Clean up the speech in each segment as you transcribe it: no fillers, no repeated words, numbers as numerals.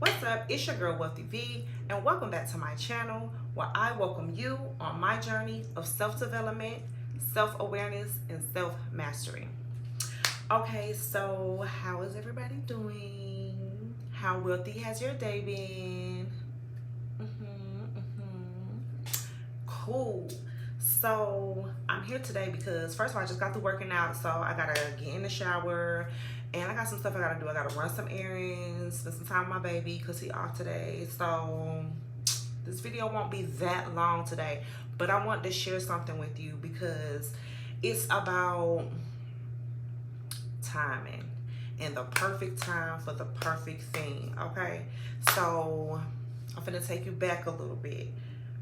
What's up? It's your girl Wealthy V, and welcome back to my channel where I welcome you on my journey of self-development, self-awareness, and self-mastery. Okay, so how is everybody doing? How wealthy has your day been? Cool. So I'm here today because first of all, I just got through working out, so I gotta get in the shower, and I got some stuff I gotta do. I gotta run some errands, spend some time with my baby because he off today. So this video won't be that long today, but I want to share something with you because it's about timing and the perfect time for the perfect thing. Okay, so I'm gonna take you back a little bit.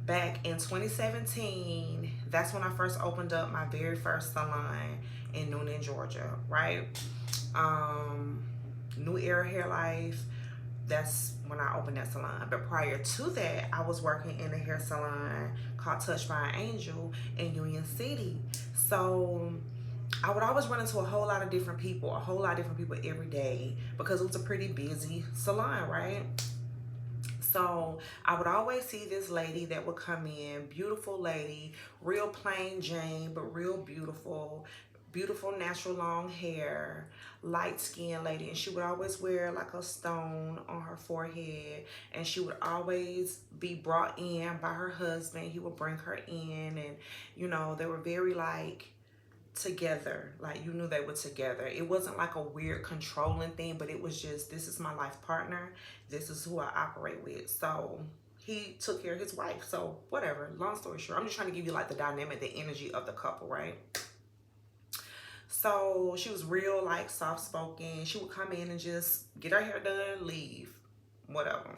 Back in 2017, that's when I first opened up my very first salon in Noonan, Georgia, right? New Era Hair Life, that's when I opened that salon. But prior to that, I was working in a hair salon called Touch by an Angel in Union City. So I would always run into a whole lot of different people, every day because it was a pretty busy salon, right? So I would always see this lady that would come in, beautiful lady, real plain Jane, but real beautiful, beautiful natural long hair, light skinned lady. And she would always wear like a stone on her forehead. And she would always be brought in by her husband. He would bring her in, and they were very like together, like you knew they were together. It wasn't like a weird controlling thing, but it was just, this is my life partner, this is who I operate with. So he took care of his wife, so whatever, long story short, I'm just trying to give you like the dynamic, the energy of the couple, right? So she was real like soft spoken. She would come in and just get her hair done, leave, whatever.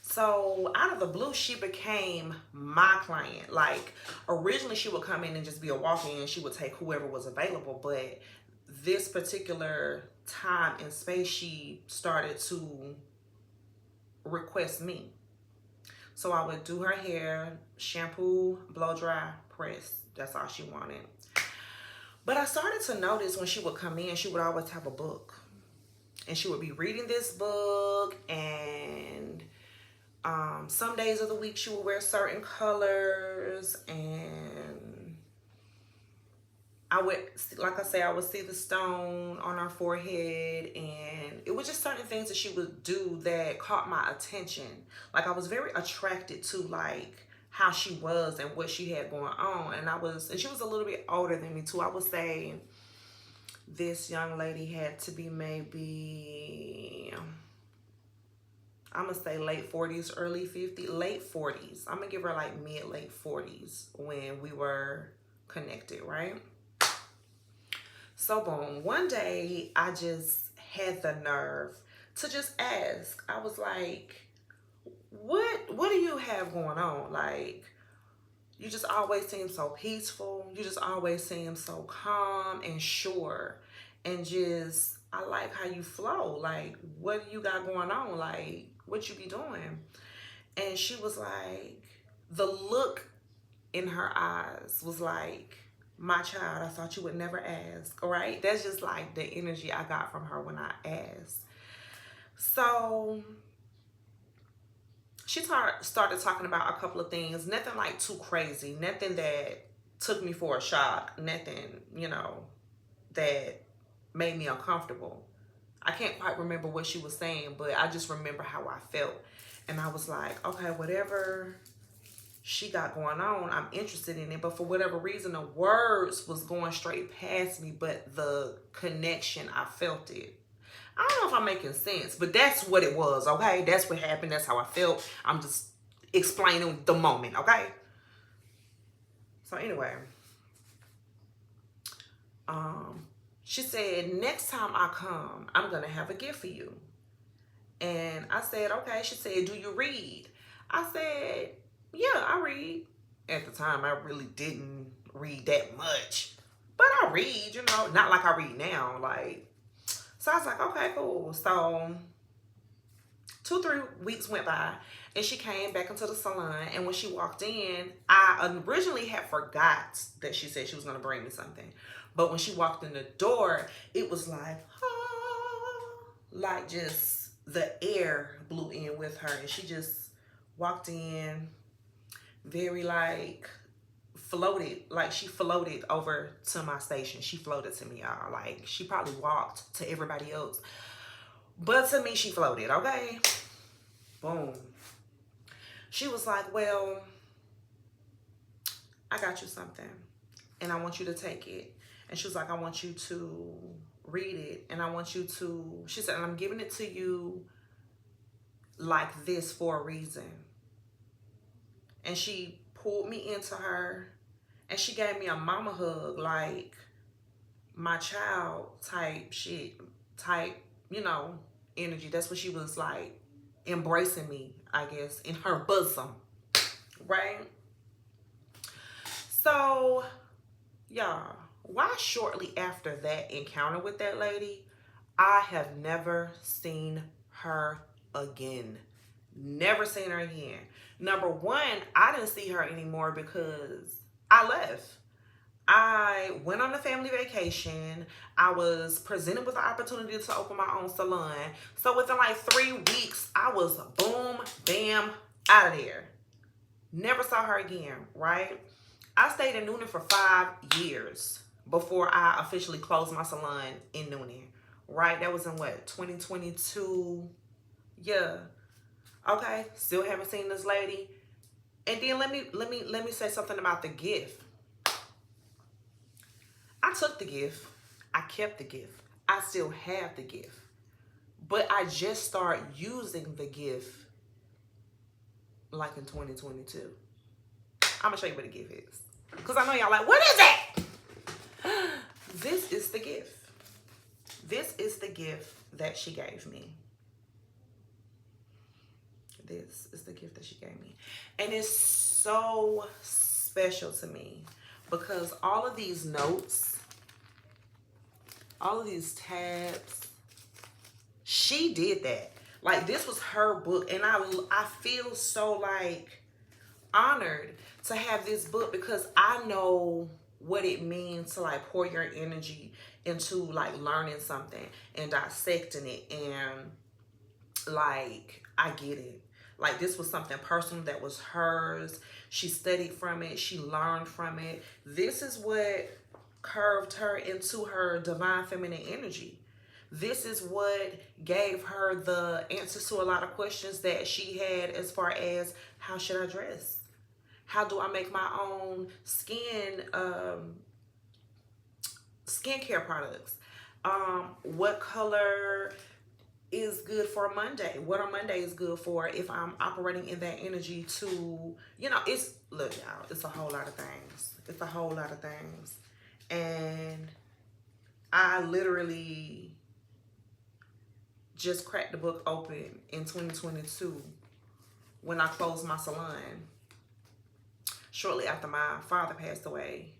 So out of the blue, she became my client. Like originally she would come in and just be a walk-in and she would take whoever was available. But this particular time and space, she started to request me. So I would do her hair, shampoo, blow dry, press. That's all she wanted. But I started to notice when she would come in, she would always have a book. And she would be reading this book, and some days of the week she would wear certain colors, and I would, like I say, I would see the stone on her forehead, and it was just certain things that she would do that caught my attention. Like I was very attracted to like how she was and what she had going on, and she was a little bit older than me too. I would say this young lady had to be maybe, I'm gonna say late 40s, early 50s, late 40s. I'm gonna give her like late 40s when we were connected, right? So boom, one day I just had the nerve to just ask. I was like, what do you have going on? Like, you just always seem so peaceful. You just always seem so calm and sure. And just, I like how you flow. Like, what do you got going on? Like, what you be doing? And she was like, the look in her eyes was like, my child, I thought you would never ask. All right? That's just like the energy I got from her when I asked. So she started talking about a couple of things, nothing like too crazy, nothing that took me for a shock, nothing, that made me uncomfortable. I can't quite remember what she was saying, but I just remember how I felt. And I was like, okay, whatever she got going on, I'm interested in it. But for whatever reason, the words was going straight past me, but the connection, I felt it. I don't know if I'm making sense, but that's what it was, okay? That's what happened. That's how I felt. I'm just explaining the moment, okay? So anyway, she said, next time I come, I'm going to have a gift for you. And I said, okay. She said, do you read? I said, yeah, I read. At the time, I really didn't read that much. But I read, not like I read now. Like, so I was like, okay, cool. So 2-3 weeks went by, and she came back into the salon. And when she walked in, I originally had forgot that she said she was going to bring me something. But when she walked in the door, it was like, ah, like just the air blew in with her, and she just walked in very like floated, like she floated over to my station. She floated to me, y'all. Like she probably walked to everybody else, but to me she floated. Okay, boom. She was like, well, I got you something and I want you to take it. And she was like, I want you to read it, and I want you to, she said, I'm giving it to you like this for a reason. And she pulled me into her and she gave me a mama hug, like my child type shit, type, you know, energy. That's what she was like, embracing me, I guess, in her bosom, right? So, y'all, why shortly after that encounter with that lady, I have never seen her again. Never seen her again. Number one, I didn't see her anymore because I left. I went on a family vacation. I was presented with the opportunity to open my own salon. So within like 3 weeks, I was boom, bam, out of there. Never saw her again, right? I stayed in Newnan for 5 years before I officially closed my salon in Newnan, right? That was in what, 2022? Yeah. Okay, still haven't seen this lady. And then let me say something about the gift. I took the gift. I kept the gift. I still have the gift. But I just started using the gift like in 2022. I'm going to show you what the gift is. Because I know y'all like, what is it? This is the gift. This is the gift that she gave me. This is the gift that she gave me. And it's so special to me because all of these notes, all of these tabs, she did that. Like, this was her book. And I feel so, like, honored to have this book because I know what it means to, like, pour your energy into, like, learning something and dissecting it. And, like, I get it. Like, this was something personal that was hers. She studied from it. She learned from it. This is what curved her into her divine feminine energy. This is what gave her the answers to a lot of questions that she had as far as how should I dress? How do I make my own skincare products? What color is good for Monday? What are Mondays good for if I'm operating in that energy to, you know, it's, look, y'all, it's a whole lot of things. It's a whole lot of things. And I literally just cracked the book open in 2022 when I closed my salon shortly after my father passed away.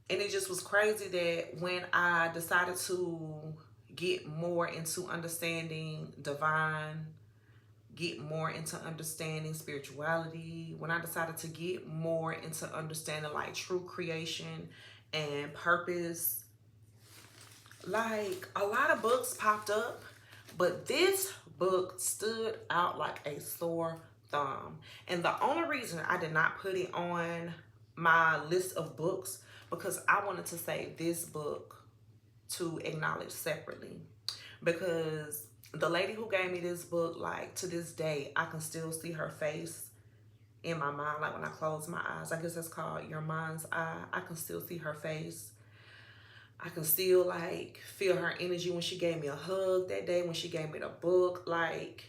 And it just was crazy that when I decided to get more into understanding divine, get more into understanding spirituality, when I decided to get more into understanding like true creation and purpose, like a lot of books popped up, but this book stood out like a sore thumb. And the only reason I did not put it on my list of books because I wanted to say this book to acknowledge separately, because the lady who gave me this book, like to this day, I can still see her face in my mind. Like when I close my eyes, I guess that's called your mind's eye. I can still see her face. I can still like feel her energy when she gave me a hug that day, when she gave me the book. Like,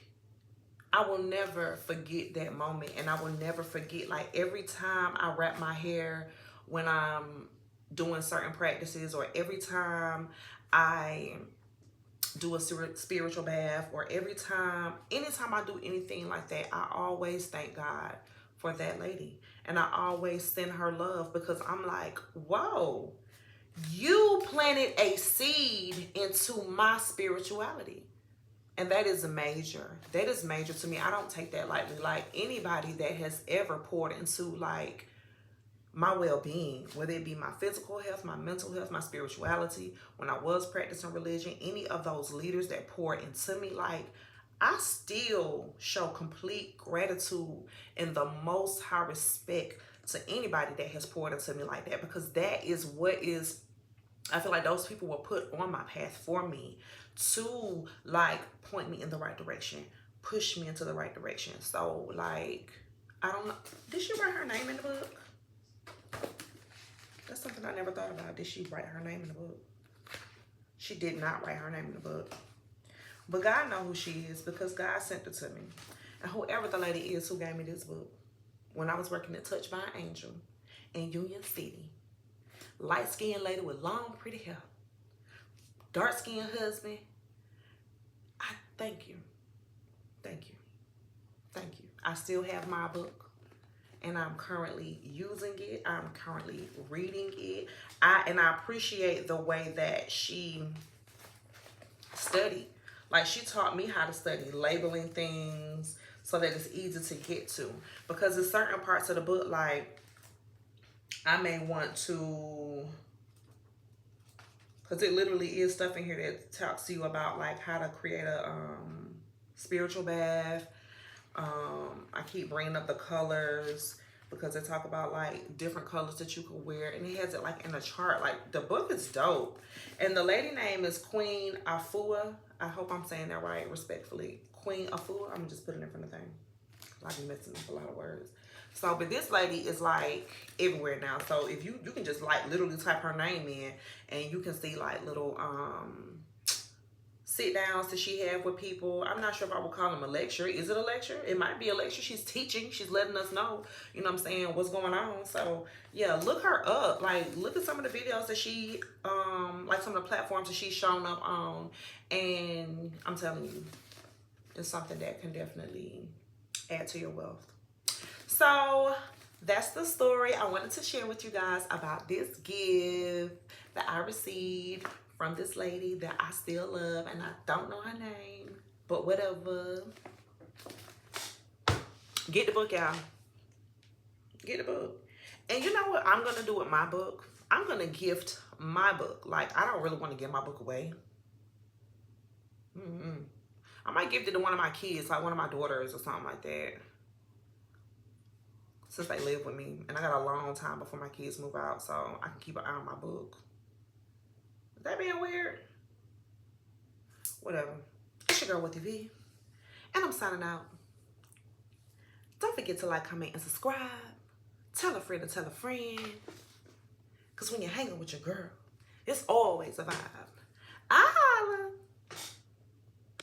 I will never forget that moment. And I will never forget, like, every time I wrap my hair when I'm doing certain practices, or every time I do a spiritual bath, or anytime I do anything like that, I always thank God for that lady. And I always send her love because I'm like, whoa, you planted a seed into my spirituality. And that is major. That is major to me. I don't take that lightly. Like, anybody that has ever poured into like my well-being, whether it be my physical health, my mental health, my spirituality, when I was practicing religion, any of those leaders that poured into me, like, I still show complete gratitude and the most high respect to anybody that has poured into me like that, because that is what is, I feel like those people were put on my path for me to, like, point me in the right direction, push me into the right direction. So, like, I don't know. Did she write her name in the book? That's something I never thought about. Did she write her name in the book? She did not write her name in the book. But God knows who she is, because God sent it to me. And whoever the lady is who gave me this book, when I was working at Touch by an Angel in Union City, light-skinned lady with long, pretty hair, dark-skinned husband, I thank you. Thank you. Thank you. I still have my book, and I'm currently using it. I'm currently reading it. And I appreciate the way that she studied. Like, she taught me how to study, labeling things so that it's easy to get to. Because there's certain parts of the book, like, I may want to, because it literally is stuff in here that talks to you about, like, how to create a spiritual bath. I keep bringing up the colors because they talk about, like, different colors that you can wear, and it has it, like, in a chart. Like, the book is dope. And the lady name is Queen Afua. I hope I'm saying that right, respectfully. Queen Afua. I'm just putting it in front of the thing. I be messing up a lot of words. So, but this lady is, like, everywhere now. So if you can just, like, literally type her name in, and you can see, like, little sit downs that she have with people. I'm not sure if I would call them a lecture. Is it a lecture? It might be a lecture. She's teaching. She's letting us know, you know what I'm saying, what's going on. So yeah, look her up. Like, look at some of the videos that she, like some of the platforms that she's shown up on. And I'm telling you, it's something that can definitely add to your wealth. So that's the story I wanted to share with you guys about this gift that I received from this lady that I still love, and I don't know her name, but whatever. Get the book, y'all. Get the book. And you know what I'm gonna do with my book? I'm gonna gift my book. Like, I don't really want to give my book away. I might gift it to one of my kids, like one of my daughters or something like that, since they live with me, and I got a long time before my kids move out, so I can keep an eye on my book. Is that being weird? Whatever. It's your girl with TV, and I'm signing out. Don't forget to like, comment, and subscribe. Tell a friend to tell a friend, because when you're hanging with your girl, it's always a vibe.